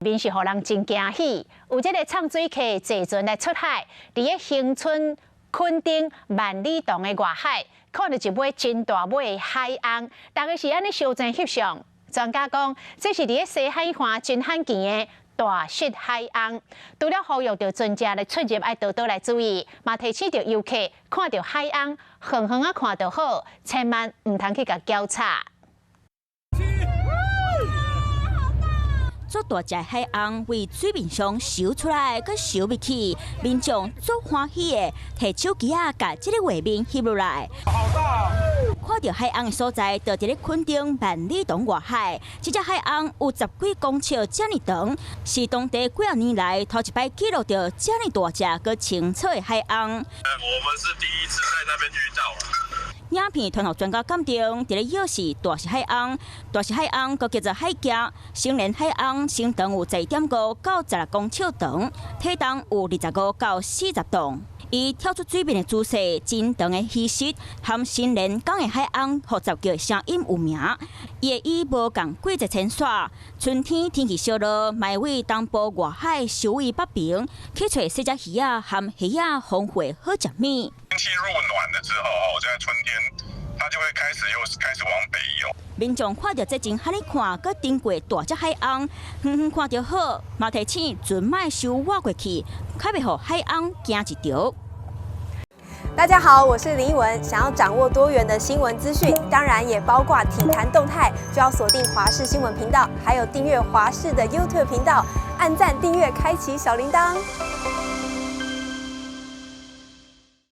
面是互人真惊喜，有这个唱水客坐船来出海，伫个恒春垦丁万里洞的外海，看到一尾真大尾的海翁，大概是安尼相争翕相。专家讲，这是伫个西海岸真罕见的大色海翁。除了呼吁着船只来出入爱多多来注意，嘛提醒着游客看到海翁，远远啊看就好，千万唔通去甲交叉。 做大只海翁为水面上游出来，佮游入去，民众足欢喜的，摕手机啊，甲这个画面翕落来。好大！看到海翁的所在，就伫咧垦丁万里洞外海。这只海翁有10几公尺这么长，是当地几啊年来头一摆记录到这么大只佮清澈的海翁。我们是第一次在那边遇到。 影片团学专家鉴定，伫咧表示大色海翁，大色海翁佮叫做海蛤，成年海翁身长有10.5到16公尺长，体重有25到40吨。伊跳出水面的姿势，真长的气息，和成年港的海翁复杂叫声音有名。伊会以无共季节迁徙，春天天气烧热，卖为东部外海收为北平，去找细只鱼啊和鱼啊丰富好食物。 天气入暖了之后，在春天，它就会开始往北游。民众看到这真罕哩看，佮顶过大只海翁，远远看就好，嘛提醒船莫收挖过去，较袂互海翁惊一条。大家好，我是林依文。想要掌握多元的新闻资讯，当然也包括体坛动态，就要锁定华视新闻频道，还有订阅华视的 YouTube 频道，按赞、订阅、开启小铃铛。